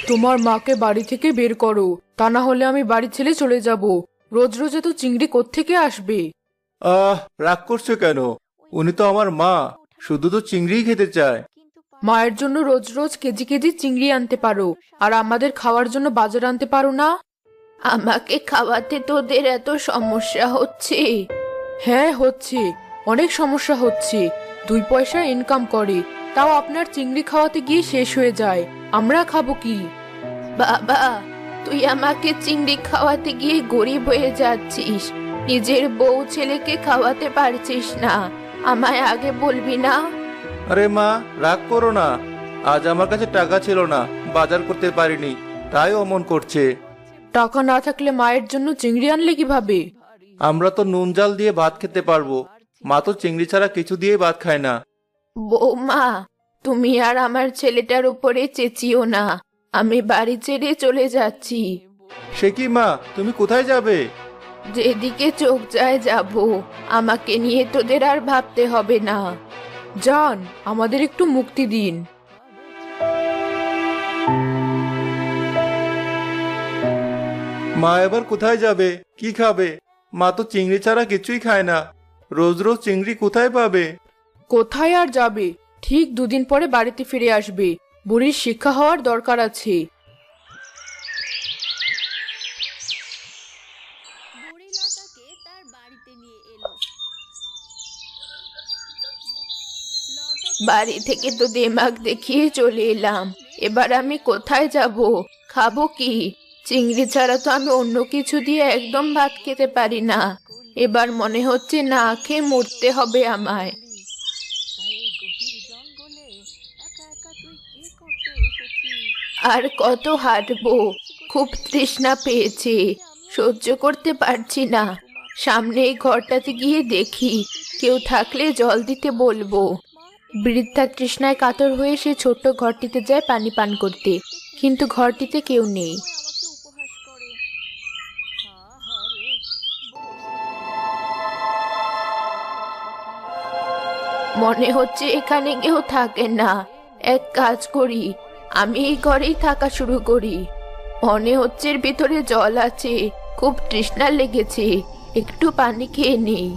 তোমার মাকে বাড়ি থেকে বের করো, তা না হলে আমি বাড়ি ছেড়ে চলে যাব। রোজ রোজ এত চিংড়ি কোত্থেকে আসবে? রাগ করছো কেন? উনি তো আমার মা, শুধু তো চিংড়িই খেতে চায়। মায়ের জন্য রোজ রোজ কেজি কেজি চিংড়ি আনতে পারো, আর আমাদের খাওয়ার জন্য বাজার আনতে পারো না? আমাকে খাওয়াতে তোদের এত সমস্যা হচ্ছে? হ্যাঁ হচ্ছে, অনেক সমস্যা হচ্ছে। 2 পয়সা ইনকাম করে, তাও আপনার চিংড়ি খাওয়াতে গিয়ে শেষ হয়ে যায়। আমরা খাবো কি? বাবা, তুই আমাকে চিংড়ি খাওয়াতে গিয়ে গরিব হয়ে যাচ্ছিস, নিজের বউ ছেলেকে খাওয়াতে পারছিস না। আমায় আগে বলবি না? আরে মা, রাগ করো না। আজ আমার কাছে টাকা ছিল না, বাজার করতে পারিনি, তাই অমন করছে। টাকা না থাকলে মায়ের জন্য চিংড়ি আনলে কিভাবে? আমরা তো নুন জাল দিয়ে ভাত খেতে পারবো, মা তো চিংড়ি ছাড়া কিছু দিয়ে ভাত খায় না। বৌমা, তুমি আর আমার ছেলেটার উপরে চেঁচিও না। আমি বাড়ি ছেড়ে চলে যাচ্ছি। সে কি মা, তুমি কোথায় যাবে? যেদিকে চোখ যায় যাব, আমাকে নিয়ে তোদের আর ভাবতে হবে না। যান, আমাদের একটু মুক্তি দিন। মা এবার কোথায় যাবে, কি খাবে? মা তো চিংড়ি ছাড়া কিছুই খায় না, রোজ রোজ চিংড়ি কোথায় পাবে? কোথায় আর যাবে, ঠিক 2 দিন পরে বাড়িতে ফিরে আসবে। বুড়ির শিক্ষা হওয়ার দরকার আছে। বুড়ি লতাকে তার বাড়িতে নিয়ে এলো। বাড়ি থেকে তো দেমাগ দেখিয়ে চলে এলাম, এবার আমি কোথায় যাব? খাবো কি? চিংড়ি ছাড়া তো আমি অন্য কিছু দিয়ে একদম ভাত খেতে পারি না। এবার মনে হচ্ছে না খেয়ে মরতে হবে আমায়। আর কত হাঁটবো? খুব তৃষ্ণা পেয়েছে, সহ্য করতে পারছি না। সামনে এই ঘরটাতে গিয়ে দেখি, কেউ থাকলে জল দিতে বলবো। বৃদ্ধা তৃষ্ণায় কাতর হয়ে সে ছোট্ট ঘরটিতে যায় পানি পান করতে, কিন্তু ঘরটিতে কেউ নেই। মনে হচ্ছে এখানে কেউ থাকে না। এক কাজ করি, আমি এই ঘরেই থাকা শুরু করি। মনে হচ্ছে এর ভিতরে জল আছে, খুব তৃষ্ণা লেগেছে, একটু পানি খেয়ে নেই।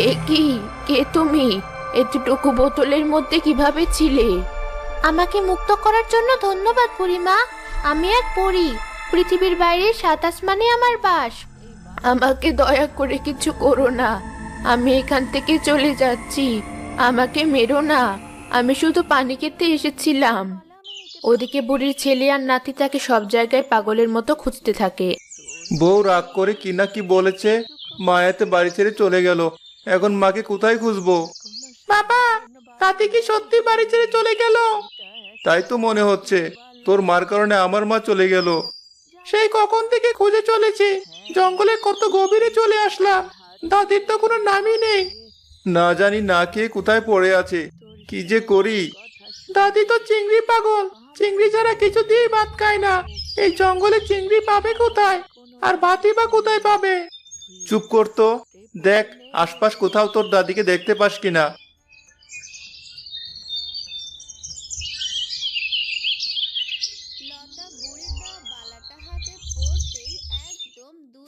এ কি, কে তুমি? এতটুকু বোতলের মধ্যে কিভাবে ছিলে? আমাকে মুক্ত করার জন্য ধন্যবাদ বুড়িমা। আমি এক পরী, পৃথিবীর বাইরে 7 আসমানে আমার বাস। আমাকে দয়া করে কিছু করো না, আমি এখান থেকে চলে যাচ্ছি। আমাকে মেরো না, আমি শুধু পানি খেতে এসেছিলাম। ওদিকে বুড়ির ছেলে আর নাতি তাকে সব জায়গায় পাগলের মতো খুঁজতে থাকে। বউ রাগ করে কি না কি বলেছে, মায়াতে বাড়ি ছেড়ে চলে গেল, এখন মাকে কোথায় খুঁজবো? বাবা, নাতি কি সত্যি বাড়ি ছেড়ে চলে গেল? তাই তো মনে হচ্ছে, তোর মার কারণে আমার মা চলে গেল। সেই কখন থেকে খুঁজে চলেছি, জঙ্গলে কত গভীরে চলে আসলাম, দাদির তো কোনো নামই নেই। না জানি না খেয়ে কোথায় পড়ে আছে, কি যে করি। দাদি তো চিংড়ি পাগল, চিংড়ি ছাড়া কিছু দিয়ে ভাত খায় না। এই জঙ্গলে চিংড়ি পাবে কোথায়, আর ভাতই বা কোথায় পাবে? চুপ করতো, দেখ আশপাশ কোথাও তোর দাদিকে দেখতে পাস কিনা।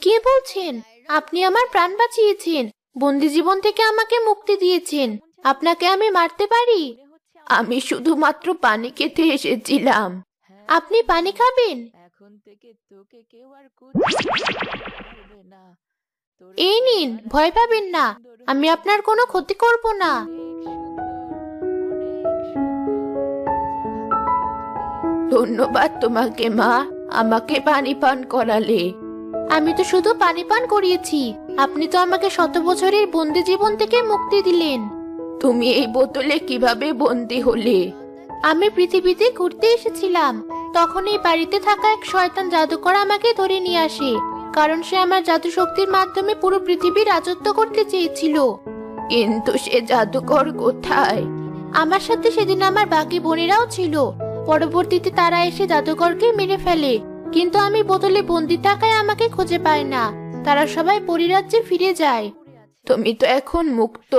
কে বলছেন? আপনি আমার প্রাণ বাঁচিয়েছেন, বন্দি জীবন থেকে আমাকে মুক্তি দিয়েছেন। আপনাকে আমি মারতে পারি? আমি শুধুমাত্র পানি খেতে এসেছিলাম। আপনি পানি খাবেন? এই নিন, ভয় পাবেন না, আমি আপনার কোনো ক্ষতি করব না। ধন্যবাদ তোমাকে মা, আমাকে পানি পান করালে। আমি তো শুধু পানি পান করিয়েছি, আপনি তো আমাকে 100 বছরের বন্দি জীবন থেকে মুক্তি দিলেন। তুমি এই বোতলে কিভাবে বন্দি হলে? আমি পৃথিবীতে ঘুরতে এসেছিলাম, তখন এই বাড়িতে থাকা এক শয়তান জাদুকর আমাকে ধরে নিয়ে আসে, কারণ সে আমার জাদু শক্তির মাধ্যমে পুরো পৃথিবী রাজত্ব করতে চেয়েছিল। কিন্তু সে জাদুকর কোথায়? আমার সাথে সেদিন আমার বাকি বোনেরাও ছিল। পরবর্তীতে তারা এসে জাদুকরকে মেরে ফেলে, কিন্তু আমি বোতলে বন্দি থাকায় আমাকে খুঁজে পায় না। তারা সবাই পরিরাজ্যে ফিরে যায়। তুমি তো এখন মুক্ত,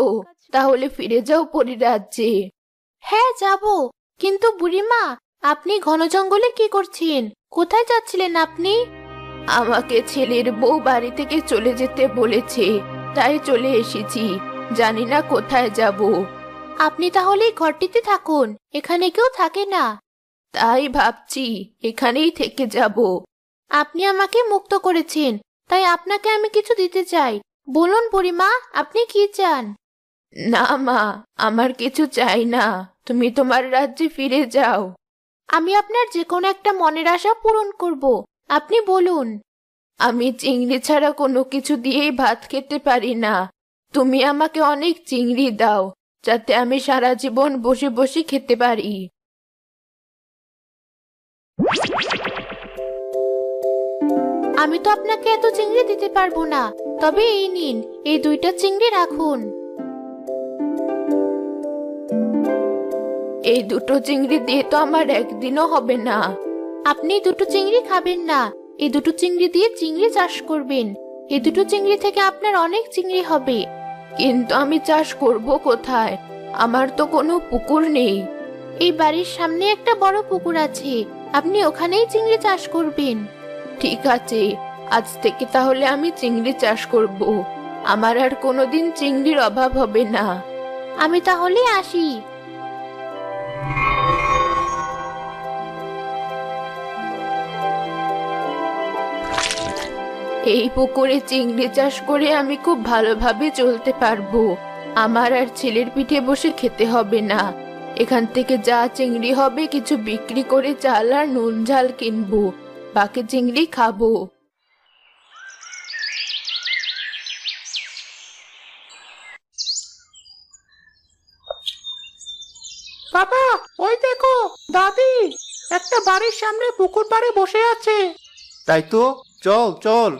তাহলে ফিরে যাও পরিরাজ্যে। হ্যাঁ যাব, কিন্তু বুড়িমা আপনি ঘন জঙ্গলে কি করছেন? কোথায় যাচ্ছিলেন আপনি? আমাকে ছেলের বউ বাড়ি থেকে চলে যেতে বলেছে, তাই চলে এসেছি। জানি না কোথায় যাব। আপনি তাহলে এই ঘরটিতে থাকুন, এখানে কেউ থাকে না। তাই ভাবছি এখানেই থেকে যাব। আপনি আমাকে মুক্ত করেছেন, তাই আপনাকে আমি কিছু দিতে চাই। বলুন বুড়িমা, আপনি কি চান? না মা, আমার কিছু চাই না, তুমি তোমার রাজ্যে ফিরে যাও। আমি আপনার যে কোনো একটা মনের আশা পূরণ করব, আপনি বলুন। আমি চিংড়ি ছাড়া কোনো কিছু দিয়েই ভাত খেতে পারি না। তুমি আমাকে অনেক চিংড়ি দাও, যাতে আমি সারা জীবন বসে বসে খেতে পারি। আমি তো আপনাকে এত চিংড়ি দিতে পারবো না, তবে এই নিন, এই 2টা চিংড়ি রাখুন। এই 2টো চিংড়ি দিয়ে তো আমার একদিনও হবে না। আপনি 2টো চিংড়ি খাবেন না, এই 2টো চিংড়ি দিয়ে চিংড়ি চাষ করবেন। এই 2টো চিংড়ি থেকে আপনার অনেক চিংড়ি হবে। কিন্তু আমি চাষ করব কোথায়? আমার তো কোনো পুকুর নেই। এই বাড়ির সামনে একটা বড় পুকুর আছে, আপনি ওখানেই চিংড়ি চাষ করবেন। ঠিক আছে, আজ থেকে তাহলে আমি চিংড়ি চাষ করব। আমার আর কোনোদিন চিংড়ির অভাব হবে না। আমি তাহলে আসি। এই পুকুরে চিংড়ি চাষ করে আমি খুব ভালোভাবে চলতে পারবো। আমার আর ছেলের পিঠে বসে খেতে হবে না। এখান থেকে যা চিংড়ি হবে কিছু বিক্রি করে চাল আর নুন ঝাল কিনবো, বাকি চিংড়ি খাবো। বাবা, ওই দেখো দাদি একটা বাড়ির সামনে পুকুর পাড়ে বসে আছে। তাই তো, চল চল।